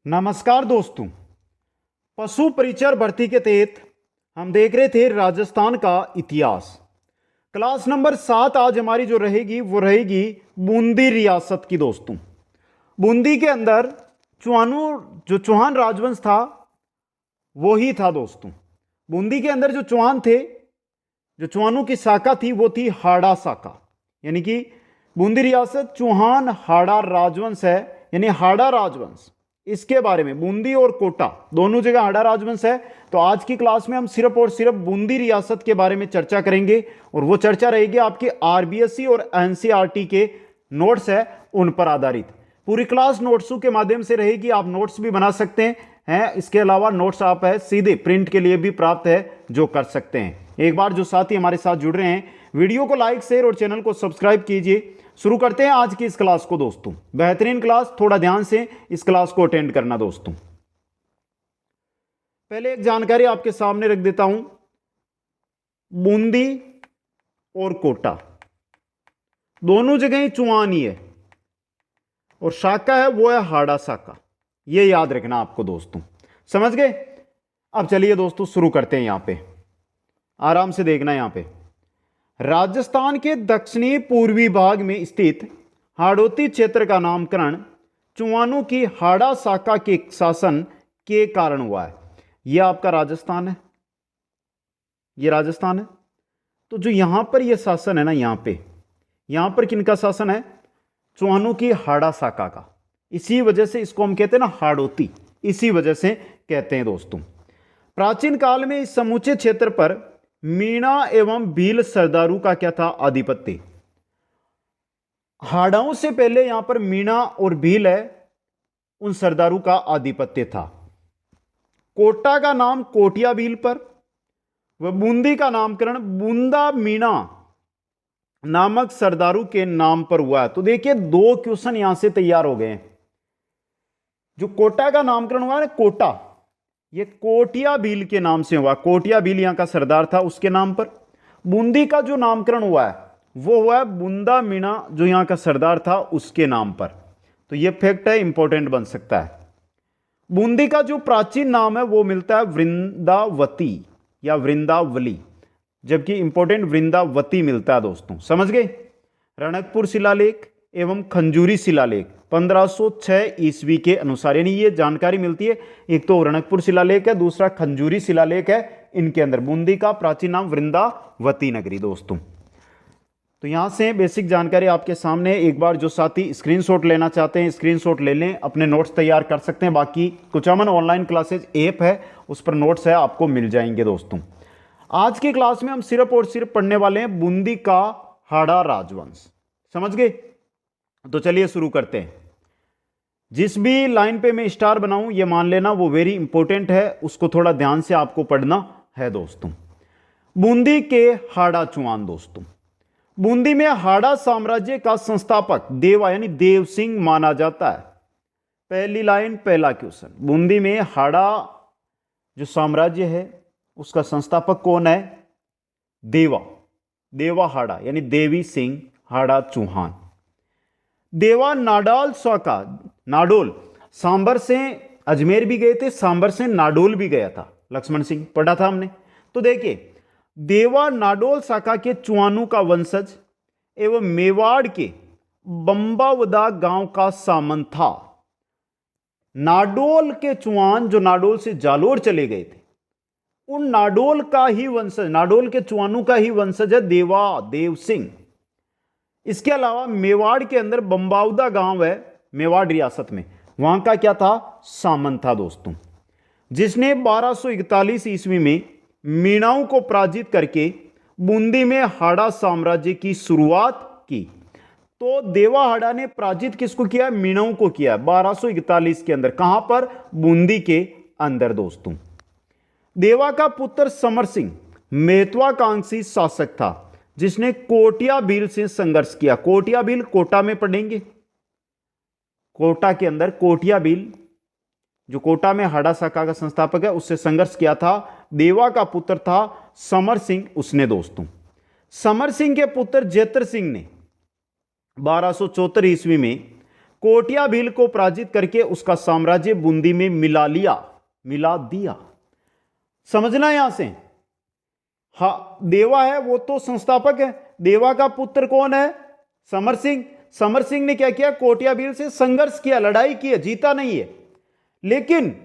नमस्कार दोस्तों। पशु परिचर भर्ती के तहत हम देख रहे थे राजस्थान का इतिहास। क्लास नंबर 7 आज हमारी जो रहेगी वो रहेगी बूंदी रियासत की। दोस्तों, बूंदी के अंदर जो चौहान राजवंश था वो ही था। दोस्तों, बूंदी के अंदर जो चौहान थे, जो चौहानों की शाखा थी वो थी हाड़ा शाखा, यानी कि बूंदी रियासत चौहान हाड़ा राजवंश है, यानी हाड़ा राजवंश। इसके बारे में बूंदी और कोटा दोनों जगह हाड़ा राजवंश है। तो आज की क्लास में हम सिर्फ और सिर्फ बूंदी रियासत के बारे में चर्चा करेंगे और वो चर्चा रहेगी आपके आरबीएससी और एनसीईआरटी के नोट्स है उन पर आधारित। पूरी क्लास नोट्सों के माध्यम से रहेगी, आप नोट्स भी बना सकते हैं। इसके अलावा नोट्स आप है सीधे प्रिंट के लिए भी प्राप्त है जो कर सकते हैं। एक बार जो साथी हमारे साथ जुड़ रहे हैं, वीडियो को लाइक शेयर और चैनल को सब्सक्राइब कीजिए। शुरू करते हैं आज की इस क्लास को। दोस्तों, बेहतरीन क्लास, थोड़ा ध्यान से इस क्लास को अटेंड करना। दोस्तों, पहले एक जानकारी आपके सामने रख देता हूं। बूंदी और कोटा दोनों जगह ही चौहान ही है और शाखा है वो है हाड़ा शाखा। ये याद रखना आपको। दोस्तों, समझ गए? अब चलिए दोस्तों शुरू करते हैं। यहां पे आराम से देखना। यहां पे राजस्थान के दक्षिणी पूर्वी भाग में स्थित हाड़ौती क्षेत्र का नामकरण चौहानों की हाड़ा शाखा के शासन के कारण हुआ है। यह आपका राजस्थान है, यह राजस्थान है। तो जो यहां पर यह शासन है ना, यहां पर किनका शासन है? चौहानों की हाड़ा शाखा का। इसी वजह से इसको हम कहते हैं ना हाड़ौती, इसी वजह से कहते हैं। दोस्तों, प्राचीन काल में इस समूचे क्षेत्र पर मीणा एवं भील सरदारों का क्या था? आधिपत्य। हाड़ाओं से पहले यहां पर मीणा और भील है, उन सरदारों का आधिपत्य था। कोटा का नाम कोटिया भील पर व बूंदी का नामकरण बूंदा मीणा नामक सरदारों के नाम पर हुआ है। तो देखिए, दो क्वेश्चन यहां से तैयार हो गए हैं। जो कोटा का नामकरण हुआ है, कोटा ये कोटिया भील के नाम से हुआ। कोटिया भील यहां का सरदार था, उसके नाम पर। बूंदी का जो नामकरण हुआ है वो हुआ है बूंदा मीणा, जो यहां का सरदार था उसके नाम पर। तो ये फैक्ट है, इंपॉर्टेंट बन सकता है। बूंदी का जो प्राचीन नाम है वो मिलता है वृंदावती या वृंदावली, जबकि इंपॉर्टेंट वृंदावती मिलता है। दोस्तों, समझ गए? रणकपुर शिलालेख एवं खंजूरी शिलालेख 1506 ईस्वी के अनुसार, यानी ये जानकारी मिलती है। एक तो रणकपुर शिलालेख है, दूसरा खंजूरी शिलालेख है। इनके अंदर बूंदी का प्राचीन नाम वृंदावती नगरी। दोस्तों, तो यहां से बेसिक जानकारी आपके सामने। एक बार जो साथी स्क्रीनशॉट लेना चाहते हैं स्क्रीनशॉट ले लें, अपने नोट्स तैयार कर सकते हैं। बाकी कुचामन ऑनलाइन क्लासेज ऐप है, उस पर नोट्स है, आपको मिल जाएंगे। दोस्तों, आज की क्लास में हम सिर्फ और सिर्फ पढ़ने वाले हैं बूंदी का हाड़ा राजवंश। समझ गए? तो चलिए शुरू करते हैं। जिस भी लाइन पे मैं स्टार बनाऊं ये मान लेना वो वेरी इंपॉर्टेंट है, उसको थोड़ा ध्यान से आपको पढ़ना है। दोस्तों, बूंदी के हाड़ा चौहान। दोस्तों, बूंदी में हाड़ा साम्राज्य का संस्थापक देवा यानी देव सिंह माना जाता है। पहली लाइन, पहला क्वेश्चन। बूंदी में हाड़ा जो साम्राज्य है उसका संस्थापक कौन है? देवा। देवा हाड़ा यानी देवी सिंह हाड़ा चौहान। देवा नाडोल शाखा, नाडोल सांबर से अजमेर भी गए थे, सांबर से नाडोल भी गया था। लक्ष्मण सिंह पढ़ा था हमने। तो देखिए, देवा नाडोल शाखा के चौहानों का वंशज एवं मेवाड़ के बंबावदा गांव का सामंत था। नाडोल के चौहान जो नाडोल से जालोर चले गए थे, उन नाडोल का ही वंशज, नाडोल के चौहानों का ही वंशज है देवा, देव सिंह। इसके अलावा मेवाड़ के अंदर बंबावदा गांव है, मेवाड़ रियासत में, वहां का क्या था? सामंत था। दोस्तों, जिसने 1241 ईस्वी में मीणाओं को पराजित करके बूंदी में हाड़ा साम्राज्य की शुरुआत की। तो देवा हाड़ा ने पराजित किसको किया? मीणाओं को किया 1241 के अंदर। कहां पर? बूंदी के अंदर। दोस्तों, देवा का पुत्र समर सिंह महत्वाकांक्षी शासक था, जिसने कोटिया भील से संघर्ष किया। कोटिया भील कोटा में पढ़ेंगे। कोटा के अंदर कोटिया भील जो कोटा में हाड़ा शाखा का संस्थापक है, उससे संघर्ष किया था। देवा का पुत्र था समर सिंह उसने। दोस्तों, समर सिंह के पुत्र जेतर सिंह ने 1274 ईस्वी में कोटिया भील को पराजित करके उसका साम्राज्य बूंदी में मिला दिया। समझना यहां से, हाँ देवा है वो तो संस्थापक है, देवा का पुत्र कौन है? समर सिंह। समर सिंह ने क्या किया? कोटिया भील से संघर्ष किया, लड़ाई की है, जीता नहीं है। लेकिन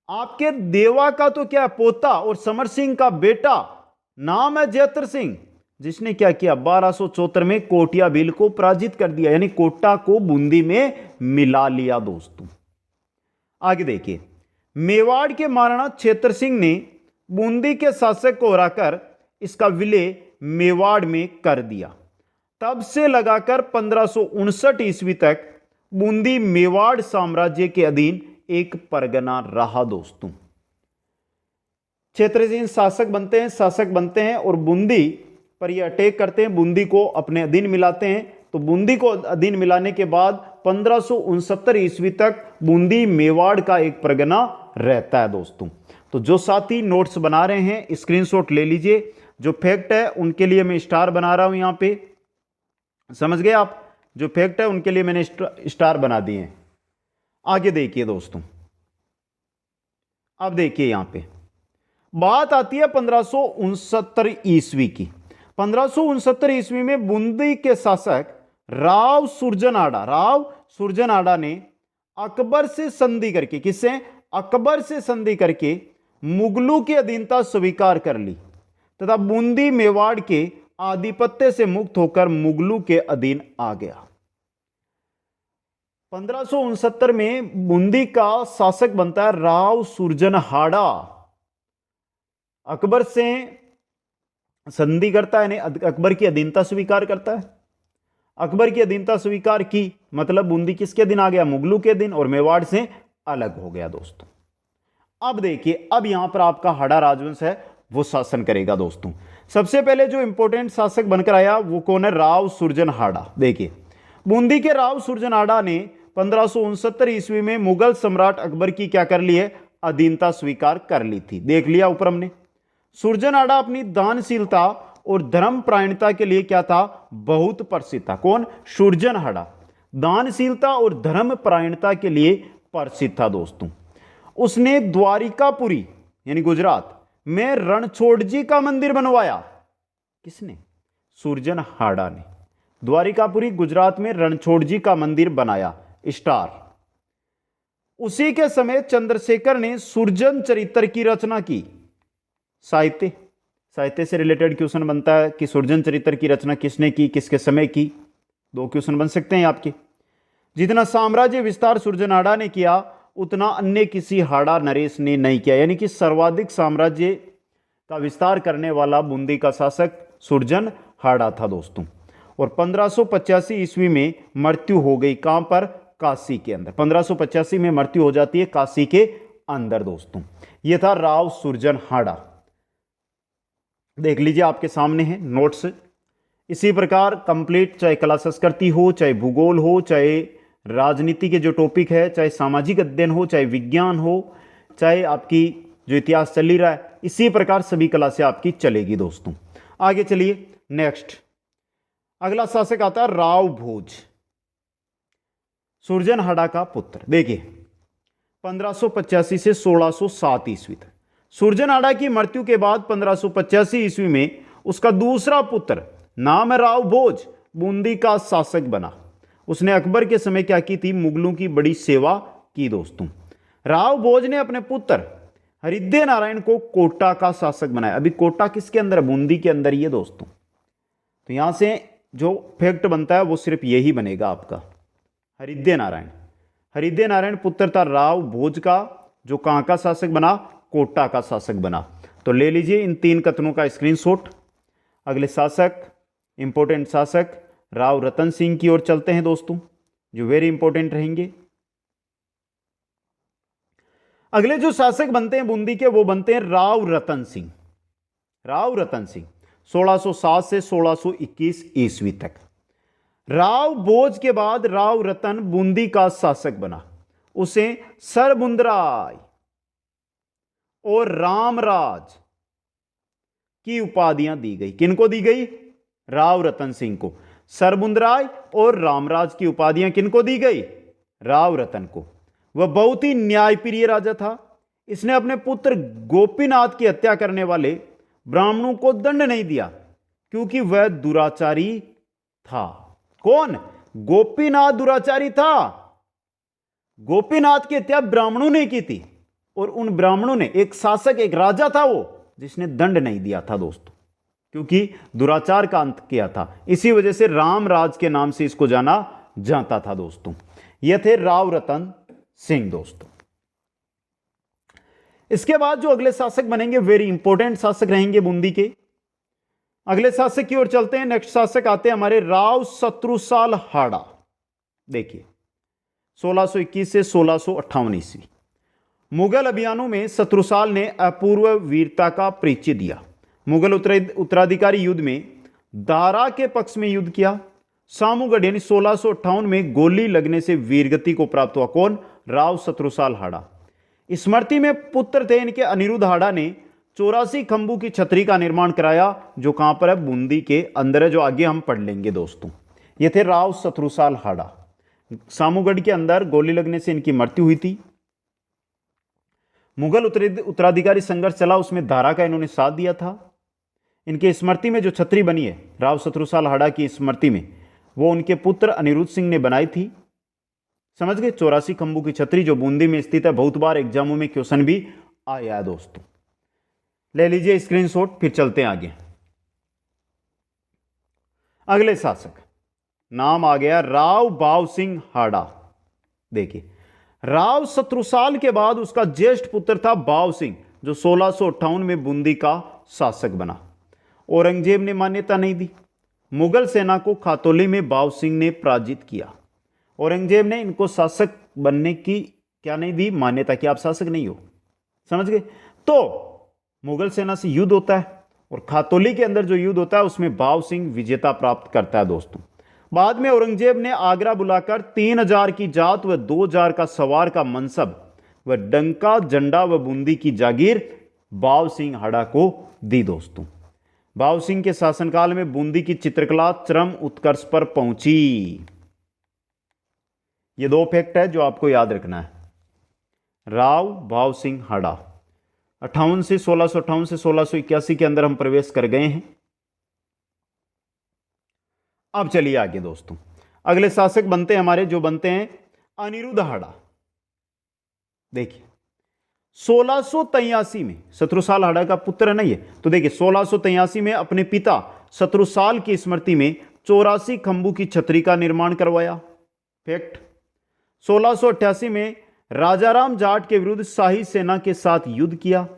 आपके देवा का तो क्या पोता और समर सिंह का बेटा नाम है जयत्र सिंह, जिसने क्या किया? 1274 में कोटिया भील को पराजित कर दिया, यानी कोटा को बूंदी में मिला लिया दोस्तों। आगे देखिए, मेवाड़ के महाराणा क्षेत्र सिंह ने बूंदी के शासक को हराकर इसका विलय मेवाड़ में कर दिया। तब से लगाकर 1559 ईस्वी तक बूंदी मेवाड़ साम्राज्य के अधीन एक परगना रहा दोस्तों। क्षेत्र सिंह शासक बनते हैं और बूंदी पर ये अटैक करते हैं, बूंदी को अपने अधीन मिलाते हैं। तो बूंदी को अधीन मिलाने के बाद 1569 ईस्वी तक बूंदी मेवाड़ का एक परगना रहता है दोस्तों। तो जो साथी नोट्स बना रहे हैं स्क्रीनशॉट ले लीजिए, जो फैक्ट है उनके लिए मैं स्टार बना रहा हूं यहां पे, समझ गए आप? जो फैक्ट है उनके लिए मैंने स्टार बना दिए हैं। आगे देखिए दोस्तों, अब देखिए यहां पे बात आती है 1569 ईस्वी की। 1569 ईस्वी में बूंदी के शासक राव सुरजन ने अकबर से संधि करके, किससे? अकबर से संधि करके मुगलों की अधीनता स्वीकार कर ली तथा बूंदी मेवाड़ के आधिपत्य से मुक्त होकर मुगलों के अधीन आ गया। 1569 में बूंदी का शासक बनता है राव सुरजनहाड़ा। अकबर से संधि करता है, अकबर की अधीनता स्वीकार करता है। अकबर की अधीनता स्वीकार की मतलब बूंदी किसके अधीन आ गया? मुगलों के अधीन, और मेवाड़ से अलग हो गया दोस्तों। अब देखिए, अब यहां पर आपका हाड़ा राजवंश है वो शासन करेगा दोस्तों। सबसे पहले जो इंपॉर्टेंट शासक बनकर आया वो कौन है? राव सुरजनहाड़ा। देखिए, बूंदी के राव सुरजनहाड़ा ने 1569 ईस्वी में मुगल सम्राट अकबर की क्या कर ली है? अधीनता स्वीकार कर ली थी। देख लिया ऊपर हमने। सुरजनहाड़ा अपनी दानशीलता और धर्मपरायणता के लिए क्या था? बहुत प्रसिद्ध था। कौन? सुरजनहाड़ा दानशीलता और धर्मपरायणता के लिए प्रसिद्ध था दोस्तों। उसने द्वारिकापुरी यानी गुजरात में रणछोड़जी का मंदिर बनवाया। किसने? सुरजनहाड़ा ने। द्वारिकापुरी गुजरात में रणछोड़जी का मंदिर बनाया। स्टार। उसी के समय चंद्रशेखर ने सुरजन चरित्र की रचना की। साहित्य से रिलेटेड क्वेश्चन बनता है कि सुरजन चरित्र की रचना किसने की, किसके समय की। 2 क्वेश्चन बन सकते हैं आपके। जितना साम्राज्य विस्तार सुरजनहाड़ा ने किया उतना अन्य किसी हाड़ा नरेश ने नहीं किया, यानी कि सर्वाधिक साम्राज्य का विस्तार करने वाला बूंदी का शासक सुरजनहाड़ा था दोस्तों। और 1585 ईस्वी में मृत्यु हो गई। कहां पर? काशी के अंदर। 1585 में मृत्यु हो जाती है काशी के अंदर दोस्तों। यह था राव सुरजनहाड़ा। देख लीजिए आपके सामने है नोट्स। इसी प्रकार कंप्लीट, चाहे कला संस्कृति हो, चाहे भूगोल हो, चाहे राजनीति के जो टॉपिक है, चाहे सामाजिक अध्ययन हो, चाहे विज्ञान हो, चाहे आपकी जो इतिहास चल ही रहा है, इसी प्रकार सभी कला से आपकी चलेगी दोस्तों। आगे चलिए नेक्स्ट। अगला शासक आता है राव भोज, सुरजनहाड़ा का पुत्र। देखिए 1585 से 1607 ईस्वी तक। सुरजनहाड़ा की मृत्यु के बाद 1585 ईस्वी में उसका दूसरा पुत्र नाम है राव भोज बूंदी का शासक बना। उसने अकबर के समय क्या की थी? मुगलों की बड़ी सेवा की दोस्तों। राव भोज ने अपने पुत्र हरिदेव नारायण को कोटा का शासक बनाया। अभी कोटा किसके अंदर है? बूंदी के अंदर ही है दोस्तों। तो यहां से जो फैक्ट बनता है वो सिर्फ यही बनेगा आपका। हरिदेव नारायण पुत्र था राव भोज का, जो कहां का शासक बना? कोटा का शासक बना। तो ले लीजिए इन 3 कथनों का स्क्रीनशॉट। अगले शासक, इंपॉर्टेंट शासक राव रतन सिंह की ओर चलते हैं दोस्तों, जो वेरी इंपॉर्टेंट रहेंगे। अगले जो शासक बनते हैं बूंदी के वो बनते हैं राव रतन सिंह। 1607 से 1621 ईस्वी तक। राव भोज के बाद राव रतन बूंदी का शासक बना। उसे सरबुंदराय और रामराज की उपाधियां दी गई। किनको दी गई? राव रतन सिंह को। सरबुंदराय और रामराज की उपाधियां किनको दी गई? राव रतन को। वह बहुत ही न्यायप्रिय राजा था। इसने अपने पुत्र गोपीनाथ की हत्या करने वाले ब्राह्मणों को दंड नहीं दिया क्योंकि वह दुराचारी था। कौन? गोपीनाथ दुराचारी था। गोपीनाथ की हत्या ब्राह्मणों ने की थी और उन ब्राह्मणों ने, एक शासक, एक राजा था वो, जिसने दंड नहीं दिया था दोस्तों, क्योंकि दुराचार का अंत किया था। इसी वजह से रामराज के नाम से इसको जाना जाता था दोस्तों। ये थे राव रतन सिंह दोस्तों। इसके बाद जो अगले शासक बनेंगे, वेरी इंपॉर्टेंट शासक रहेंगे बूंदी के। अगले शासक की ओर चलते हैं। नेक्स्ट शासक आते हैं हमारे राव शत्रुसाल हाड़ा। देखिए 1621 से 1658 ईस्वी। मुगल अभियानों में शत्रुसाल ने अपूर्व वीरता का परिचय दिया। मुगल उत्तराधिकारी युद्ध में दारा के पक्ष में युद्ध किया। सामूगढ़ यानी 1658 में गोली लगने से वीरगति को प्राप्त हुआ। कौन? राव शत्रुसाल हाड़ा। स्मृति में पुत्र थे इनके अनिरुद्ध हाड़ा ने 84 खंभू की छतरी का निर्माण कराया, जो कहां पर है? बूंदी के अंदर है, जो आगे हम पढ़ लेंगे दोस्तों। ये थे राव शत्रुसाल हाड़ा। सामूगढ़ के अंदर गोली लगने से इनकी मृत्यु हुई थी। मुगल उत्तराधिकारी संघर्ष चला, उसमें दारा का इन्होंने साथ दिया था। इनके स्मृति में जो छतरी बनी है राव शत्रुसाल हाड़ा की स्मृति में, वो उनके पुत्र अनिरुद्ध सिंह ने बनाई थी। समझ गए? 84 खंभू की छतरी जो बूंदी में स्थित है। बहुत बार एग्जामों में क्वेश्चन भी आया है दोस्तों। ले लीजिए स्क्रीनशॉट, फिर चलते हैं आगे। अगले शासक, नाम आ गया राव बाव सिंह हाड़ा। देखिए राव शत्रुसाल के बाद उसका ज्येष्ठ पुत्र था बाव सिंह, जो 1658 में बूंदी का शासक बना। औरंगजेब ने मान्यता नहीं दी। मुगल सेना को खातौली में बाव सिंह ने पराजित किया। औरंगजेब ने इनको शासक बनने की क्या नहीं दी? मान्यता कि आप शासक नहीं हो। समझ गए? तो मुगल सेना से युद्ध होता है और खातौली के अंदर जो युद्ध होता है उसमें बाव सिंह विजेता प्राप्त करता है दोस्तों। बाद में औरंगजेब ने आगरा बुलाकर 3000 की जात व 2000 का सवार का मनसब व डंका, झंडा व बूंदी की जागीर बाव सिंह हाड़ा को दी दोस्तों। बाव सिंह के शासनकाल में बूंदी की चित्रकला चरम उत्कर्ष पर पहुंची। ये दो फैक्ट है जो आपको याद रखना है। राव बाव सिंह हाड़ा 58 से 1658 से 1681 के अंदर हम प्रवेश कर गए हैं। अब चलिए आगे दोस्तों। अगले शासक बनते हैं हमारे, जो बनते हैं अनिरुद्ध हाड़ा। देखिए 1683 में, शत्रुसाल हाड़ा का पुत्र नहीं है, तो देखिए 1683 में अपने पिता शत्रुसाल की स्मृति में 84 खंभू की छतरी का निर्माण करवाया। फैक्ट। 1688 में राजाराम जाट के विरुद्ध शाही सेना के साथ युद्ध किया।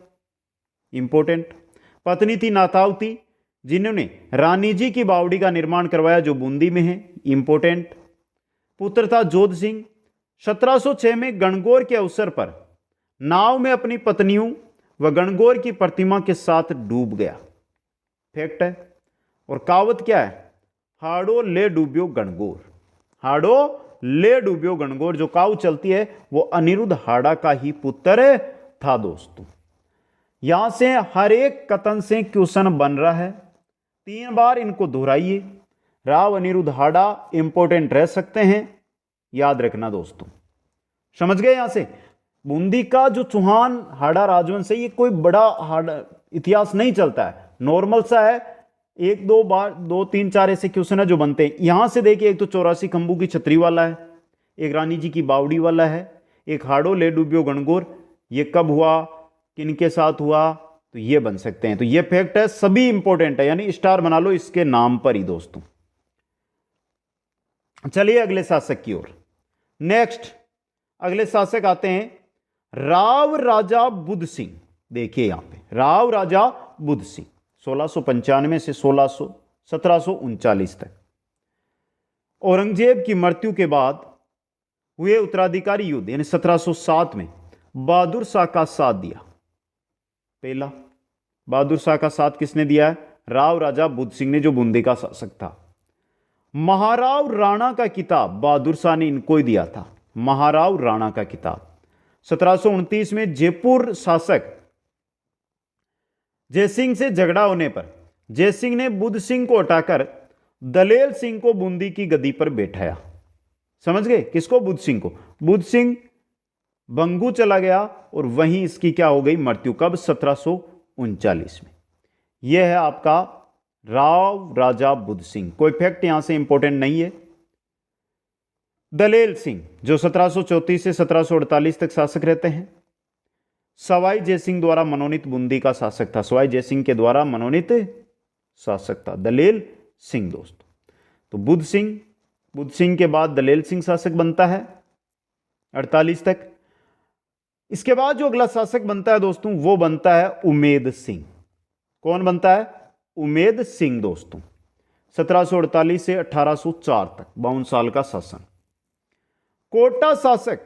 इंपॉर्टेंट। पत्नी थी नाथावती, जिन्होंने रानी जी की बावड़ी का निर्माण करवाया, जो बूंदी में है। इंपॉर्टेंट। पुत्र था जोध सिंह। 1706 में गणगौर के अवसर पर नाव में अपनी पत्नियों व गणगौर की प्रतिमा के साथ डूब गया। फैक्ट है। और कहावत क्या है? हाड़ो ले डूबियो गणगौर। हाड़ो ले डूबियो गणगौर, जो काव चलती है वो अनिरुद्ध हाड़ा का ही पुत्र था दोस्तों। यहां से हर एक कथन से क्वेश्चन बन रहा है, 3 बार इनको दोहराइए। राव अनिरुद्ध हाड़ा इंपॉर्टेंट रह सकते हैं, याद रखना दोस्तों। समझ गए? यहां से बूंदी का जो चौहान हाड़ा राजवंश है, ये कोई बड़ा हाड़ा इतिहास नहीं चलता है, नॉर्मल सा है। 1 2 बार 2 3 4 ऐसे क्वेश्चन है जो बनते हैं। यहां से देखिए, एक तो 84 खंभू की छतरी वाला है, एक रानी जी की बावड़ी वाला है, एक हाड़ो ले डूबियो गणगौर। ये कब हुआ, किनके साथ हुआ, तो ये बन सकते हैं। तो ये फैक्ट है, सभी इंपॉर्टेंट है, यानी स्टार बना लो इसके नाम पर ही दोस्तों। चलिए अगले शासक की ओर। नेक्स्ट अगले शासक आते हैं राव राजा बुद्ध सिंह। देखिए यहां पे राव राजा बुद्ध सिंह 1695 से 1739 तक। औरंगजेब की मृत्यु के बाद हुए उत्तराधिकारी युद्ध यानी 1707 में बहादुर शाह का साथ दिया। पहला बहादुर शाह का साथ किसने दिया है? राव राजा बुद्ध सिंह ने, जो बूंदी का शासक था। महाराव राणा का किताब बहादुर शाह ने इनको ही दिया था। महाराव राणा का किताब 1729 में जयपुर शासक जयसिंह से झगड़ा होने पर जयसिंह ने बुद्ध सिंह को हटाकर दलेल सिंह को बूंदी की गद्दी पर बैठाया। समझ गए? किसको? बुद्ध सिंह को। बुद्ध सिंह बंगू चला गया और वहीं इसकी क्या हो गई? मृत्यु। कब? 1739 में। यह है आपका राव राजा बुद्ध सिंह। कोई फैक्ट यहां से इंपॉर्टेंट नहीं है। दलेल सिंह जो 1734 से 1748 तक शासक रहते हैं, सवाई जयसिंह द्वारा मनोनीत बूंदी का शासक था। सवाई जयसिंह के द्वारा मनोनीत शासक था दलेल सिंह दोस्तों। तो बुद्ध सिंह के बाद दलेल सिंह शासक बनता है 48 तक। इसके बाद जो अगला शासक बनता है दोस्तों वो बनता है उमेद सिंह। कौन बनता है? उमेद सिंह दोस्तों। 1748 से 1804 तक 52 साल का शासन। कोटा शासक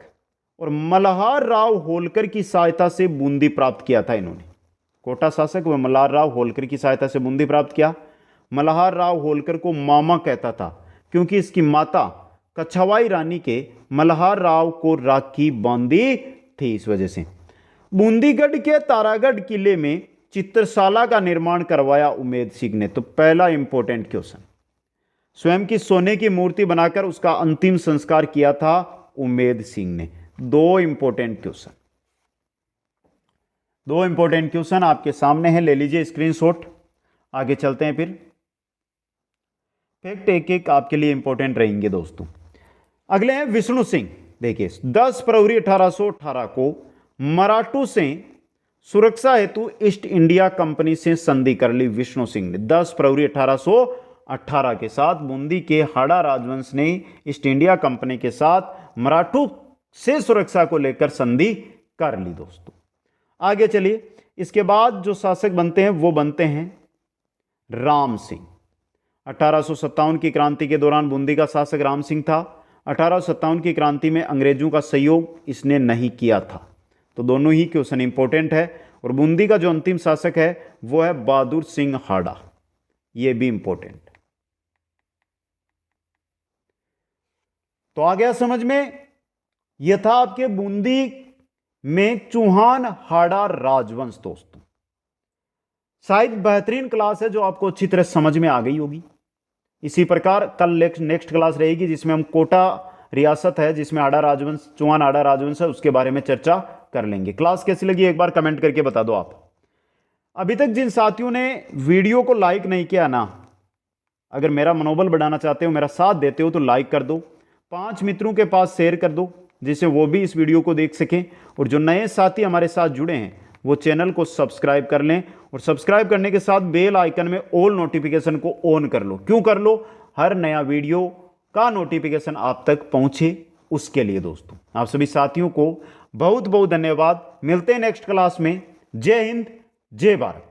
और मल्हार राव होलकर की सहायता से बूंदी प्राप्त किया था इन्होंने। कोटा शासक व मल्हार राव होलकर की सहायता से बूंदी प्राप्त किया। मल्हार राव होलकर को मामा कहता था क्योंकि इसकी माता कछवाई रानी के मल्हार राव को राखी बांधी थी, इस वजह से। बूंदीगढ़ के तारागढ़ किले में चित्रशाला का निर्माण करवाया उमेद सिंह ने। तो पहला इंपॉर्टेंट क्वेश्चन, स्वयं की सोने की मूर्ति बनाकर उसका अंतिम संस्कार किया था उमेद सिंह ने। दो इंपॉर्टेंट क्वेश्चन आपके सामने हैं, ले लीजिए स्क्रीनशॉट। आगे चलते हैं फिर। फैक्ट एक एक आपके लिए इंपॉर्टेंट रहेंगे दोस्तों। अगले हैं विष्णु सिंह। देखिए 10 फरवरी 1818 को मराठों से सुरक्षा हेतु ईस्ट इंडिया कंपनी से संधि कर ली विष्णु सिंह ने। 10 फरवरी 1818 के साथ बूंदी के हाड़ा राजवंश ने ईस्ट इंडिया कंपनी के साथ मराठों से सुरक्षा को लेकर संधि कर ली दोस्तों। आगे चलिए। इसके बाद जो शासक बनते हैं वो बनते हैं राम सिंह। 1857 की क्रांति के दौरान बूंदी का शासक राम सिंह था। 1857 की क्रांति में अंग्रेजों का सहयोग इसने नहीं किया था। तो दोनों ही क्वेश्चन इंपॉर्टेंट है। और बूंदी का जो अंतिम शासक है वो है बहादुर सिंह हाड़ा, ये भी इंपॉर्टेंट। तो आ गया समझ में? यह था आपके बूंदी में चौहान हाड़ा राजवंश दोस्तों। शायद बेहतरीन क्लास है जो आपको अच्छी तरह समझ में आ गई होगी। इसी प्रकार कल नेक्स्ट क्लास रहेगी जिसमें हम कोटा रियासत है जिसमें हाड़ा राजवंश, चौहान हाड़ा राजवंश है, उसके बारे में चर्चा कर लेंगे। क्लास कैसी लगी एक बार कमेंट करके बता दो आप। अभी तक जिन साथियों ने वीडियो को लाइक नहीं किया ना, अगर मेरा मनोबल बढ़ाना चाहते हो, मेरा साथ देते हो तो लाइक कर दो, 5 मित्रों के पास शेयर कर दो जिससे वो भी इस वीडियो को देख सकें। और जो नए साथी हमारे साथ जुड़े हैं वो चैनल को सब्सक्राइब कर लें और सब्सक्राइब करने के साथ बेल आइकन में ऑल नोटिफिकेशन को ऑन कर लो। क्यों कर लो? हर नया वीडियो का नोटिफिकेशन आप तक पहुंचे उसके लिए दोस्तों। आप सभी साथियों को बहुत बहुत धन्यवाद। मिलते हैं नेक्स्ट क्लास में। जय हिंद, जय भारत।